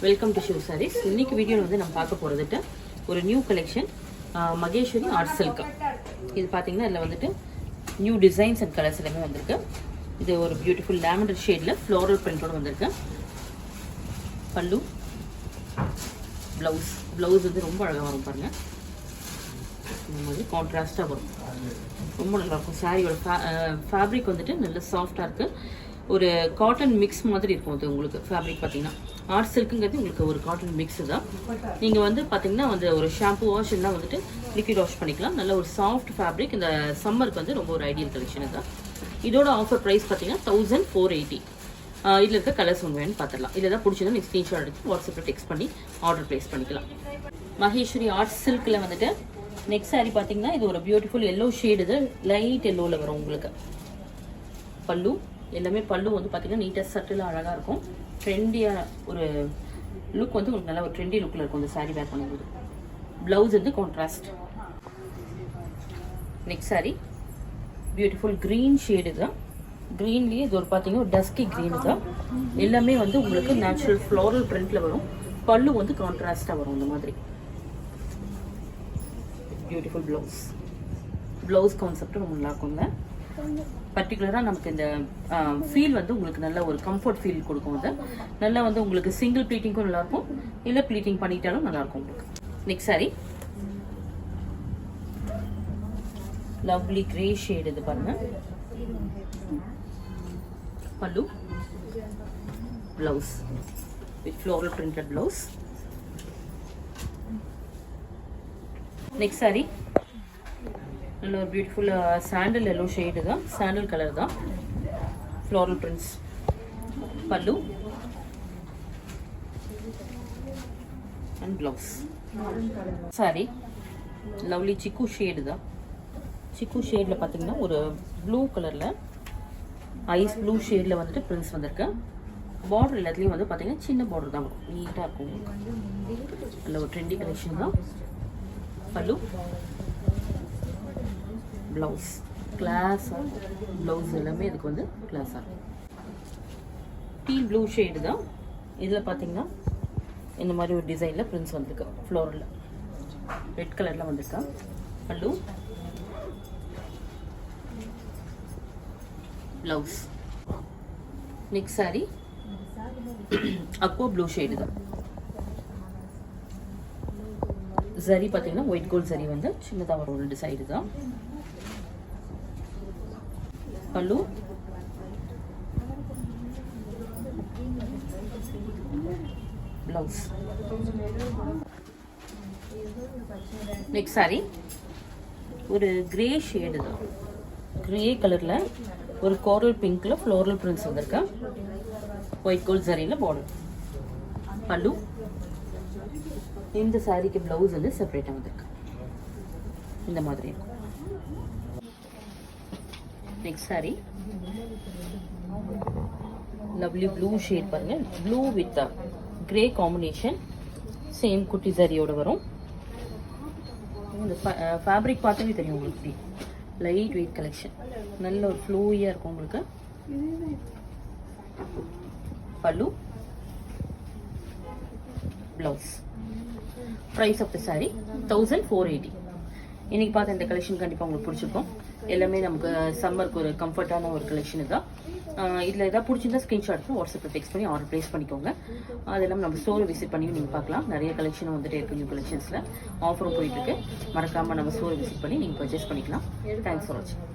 Welcome to Shiv saris. இன்னைக்கு வீடியோவில் வந்து நம்ம பார்க்க போகிறதுட்டு ஒரு new collection Maheswari art silk. இது பார்த்தீங்கன்னா இதில் வந்துட்டு நியூ டிசைன்ஸ் அண்ட் கலர்ஸ் எல்லாமே வந்திருக்கு. இது ஒரு பியூட்டிஃபுல் லாவெண்டர் ஷேடில் ஃப்ளோரல் பிரிண்டோடு வந்திருக்கு. பல்லு, ப்ளவுஸ் வந்து ரொம்ப அழகாக வரும் பாருங்கள். இந்த மாதிரி கான்ட்ராஸ்டாக வரும், ரொம்ப நல்லாயிருக்கும். சாரியோட ஃபேப்ரிக் வந்துட்டு நல்ல சாஃப்டாக இருக்குது. ஒரு காட்டன் மிக்ஸ் மாதிரி இருக்கும். அது உங்களுக்கு ஃபேப்ரிக் பார்த்தீங்கன்னா ஆர்ட் சில்க்குங்கிறது உங்களுக்கு ஒரு காட்டன் மிக்ஸ் தான். நீங்கள் வந்து பார்த்தீங்கன்னா வந்து ஒரு ஷாம்பு வாஷ் எல்லாம் வந்துட்டு லிக்விட் வாஷ் பண்ணிக்கலாம். நல்ல ஒரு சாஃப்ட் ஃபேப்ரிக். இந்த சம்மருக்கு வந்து ரொம்ப ஒரு ஐடியல் கலெக்ஷன் தான். இதோட ஆஃபர் ப்ரைஸ் பார்த்தீங்கன்னா 1480. இதில் இருக்க கலர்ஸ் ஒன்று வேணும்னு பார்த்துடலாம். இதில் தான் பிடிச்சதும் நீங்கள் ஸ்க்ரீன்ஷாட் எடுத்து வாட்ஸ்அப்பில் டெக்ஸ்ட் பண்ணி ஆர்டர் ப்ளேஸ் பண்ணிக்கலாம். மகேஸ்வரி ஆர்ட் சில்கில் வந்துட்டு நெக்ஸ்ட் சாரி பார்த்தீங்கன்னா இது ஒரு பியூட்டிஃபுல் எல்லோ ஷேடு. இது லைட் எல்லோவில் வரும் உங்களுக்கு. பல்லு எல்லாமே பல்லு வந்து பார்த்தீங்கன்னா நீட்டாக சட்டிலாக அழகாக இருக்கும். ட்ரெண்டியாக ஒரு லுக் வந்து உங்களுக்கு நல்லா ஒரு ட்ரெண்டி லுக்கில் இருக்கும் இந்த சாரீ வேர் பண்ணும்போது. ப்ளவுஸ் வந்து contrast. Next sari beautiful green shade தான். க்ரீன்லேயே இது ஒரு பார்த்தீங்கன்னா ஒரு டஸ்கி க்ரீனு தான். எல்லாமே வந்து உங்களுக்கு நேச்சுரல் ஃப்ளோரல் பிரிண்டில் வரும். பல்லு வந்து கான்ட்ராஸ்டாக வரும் இந்த மாதிரி. பியூட்டிஃபுல் ப்ளவுஸ் கான்செப்ட் ரொம்ப நல்லா இருக்குங்க. பர்டிகுலராக நமக்கு இந்த ஃபீல் வந்து உங்களுக்கு நல்ல ஒரு கம்ஃபர்ட் ஃபீல் கொடுக்கும். அது நல்லா வந்து உங்களுக்கு சிங்கிள் ப்ளீட்டிங்கும் நல்லாயிருக்கும், இல்லை ப்ளீட்டிங் பண்ணிட்டாலும் நல்லாயிருக்கும் உங்களுக்கு. Next sari lovely grey shade. இது பாருங்க. பல்லு, blouse with floral printed blouse. Next sorry நல்ல ஒரு பியூட்டிஃபுல் சாண்டல் எல்லோ ஷேடு தான். சாண்டல் கலர் தான். Floral prints. பல்லு அண்ட் ப்ளவுஸ். சாரி லவ்லி சிக்கு ஷேடு தான். சிக்கு ஷேடில் பார்த்தீங்கன்னா ஒரு ப்ளூ கலரில் ஐஸ் ப்ளூ ஷேடில் வந்துட்டு பிரிண்ட்ஸ் வந்திருக்கு. பார்டர் எல்லாத்துலேயும் வந்து பார்த்தீங்கன்னா சின்ன பார்டர் தான் வரும். நீட்டாக இருக்கும் உங்களுக்கு. நல்ல ஒரு ட்ரெண்டி கலெக்ஷன் தான். பல்லு, ப்ளவுஸ் கிளாஸாக. ப்ளவுஸ் எல்லாமே இதுக்கு வந்து கிளாஸாக இருக்கும். டீ ப்ளூ ஷேடு தான். இதில் பார்த்தீங்கன்னா இந்த மாதிரி ஒரு டிசைனில் பிரிண்ட்ஸ் வந்திருக்கு. ஃப்ளோரில் ரெட் கலரில் வந்திருக்கா. பல்லு, blouse. Next sorry Aqua blue shade தான். சரி பார்த்தீங்கன்னா ஒயிட் கோல்ட் சரி வந்து சின்னதாக ஒரு ரெண்டு சைடு தான். பல்லு, ப்ளவுஸ். நெக்ஸ்ட் சாரி ஒரு கிரே ஷேடு தான். கிரே கலரில் ஒரு கோரல் பிங்க்கில் ஃப்ளோரல் பிரிண்ட்ஸ் வந்திருக்கு. ஒயிட் கோல்ட் சரியில் பார்டர். பல்லு. இந்த சாரிக்கு ப்ளவுஸ் வந்து செப்பரேட்டாக வந்திருக்கு. இந்த மாதிரி இருக்கும். Next sari lovely blue shade பாருங்க. Blue with grey combination. Same குட்டி சாரியோட வரும். இந்த ஃபேப்ரிக் பார்த்தாவே தெரியும் உங்களுக்கு. Light weight collection. நல்ல ஒரு ஃப்ளூயாக இருக்கும் உங்களுக்கு. Pallu, blouse. Price of the sari 1480. இன்னைக்கு பார்த்த இந்த கலெக்ஷன் கண்டிப்பாக உங்களுக்கு பிடிச்சிருக்கும். எல்லாமே நமக்கு சம்மருக்கு ஒரு கம்ஃபர்டான ஒரு கலெக்ஷன் தான். இதில் எதாவது பிடிச்சிருந்தா ஸ்க்ரீன்ஷாட் வாட்ஸ்அப்பில் டெக்ஸ்ட் பண்ணி ஆர்டர் ப்ளேஸ் பண்ணிக்கோங்க. அது இல்லாமல் நம்ம ஸ்டோரை விசிட் பண்ணி நீங்கள் பார்க்கலாம். நிறைய கலெக்ஷனும் வந்துட்டு இருக்குது. நியூ கலெக்ஷன்ஸில் ஆஃபரும் போயிட்டுருக்கு. மறக்காமல் நம்ம ஸ்டோரை விசிட் பண்ணி நீங்கள் பர்ச்சேஸ் பண்ணிக்கலாம். தேங்க்ஸ் ஃபார் வாட்சிங்.